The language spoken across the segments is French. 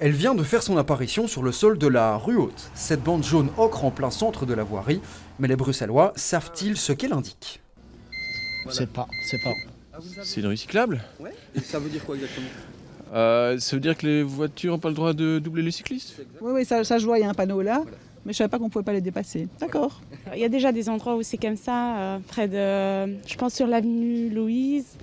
Elle vient de faire son apparition sur le sol de la rue Haute, cette bande jaune ocre en plein centre de la voirie. Mais les Bruxellois savent-ils ce qu'elle indique? C'est pas. C'est une rue cyclable. Ouais. Et ça veut dire quoi exactement? Ça veut dire que les voitures n'ont pas le droit de doubler les cyclistes? Oui, ça je vois, il y a un panneau là, mais je savais pas qu'on pouvait pas les dépasser. D'accord. Il y a déjà des endroits où c'est comme ça, près de, je pense sur l'avenue Louise,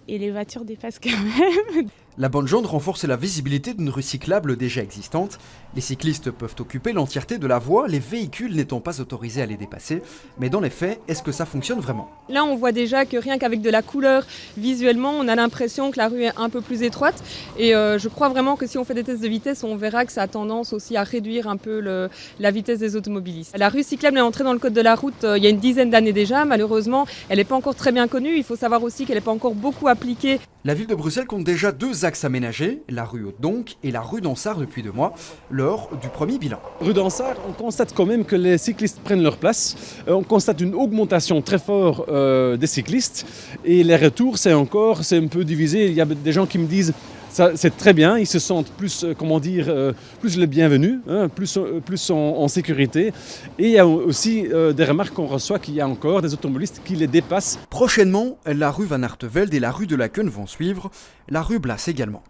et les voitures dépassent quand même. La bande jaune renforce la visibilité d'une rue cyclable déjà existante. Les cyclistes peuvent occuper l'entièreté de la voie, les véhicules n'étant pas autorisés à les dépasser. Mais dans les faits, est-ce que ça fonctionne vraiment? Là, on voit déjà que rien qu'avec de la couleur, visuellement, on a l'impression que la rue est un peu plus étroite. Et je crois vraiment que si on fait des tests de vitesse, on verra que ça a tendance aussi à réduire un peu la vitesse des automobilistes. La rue cyclable est entrée dans le code de la route il y a une dizaine d'années déjà. Malheureusement, elle n'est pas encore très bien connue. Il faut savoir aussi qu'elle n'est pas encore beaucoup appliquée. La ville de Bruxelles compte déjà 2 axes aménagés, la rue Haute donc et la rue d'Ansart depuis 2 mois, lors du premier bilan. Rue d'Ansart, on constate quand même que les cyclistes prennent leur place. On constate une augmentation très forte des cyclistes. Et les retours, c'est un peu divisé. Il y a des gens qui me disent ça, c'est très bien, ils se sentent plus, plus les bienvenus, hein, plus en sécurité. Et il y a aussi des remarques qu'on reçoit qu'il y a encore des automobilistes qui les dépassent. Prochainement, la rue Van Artevelde et la rue de la Keun vont suivre, la rue Blas également.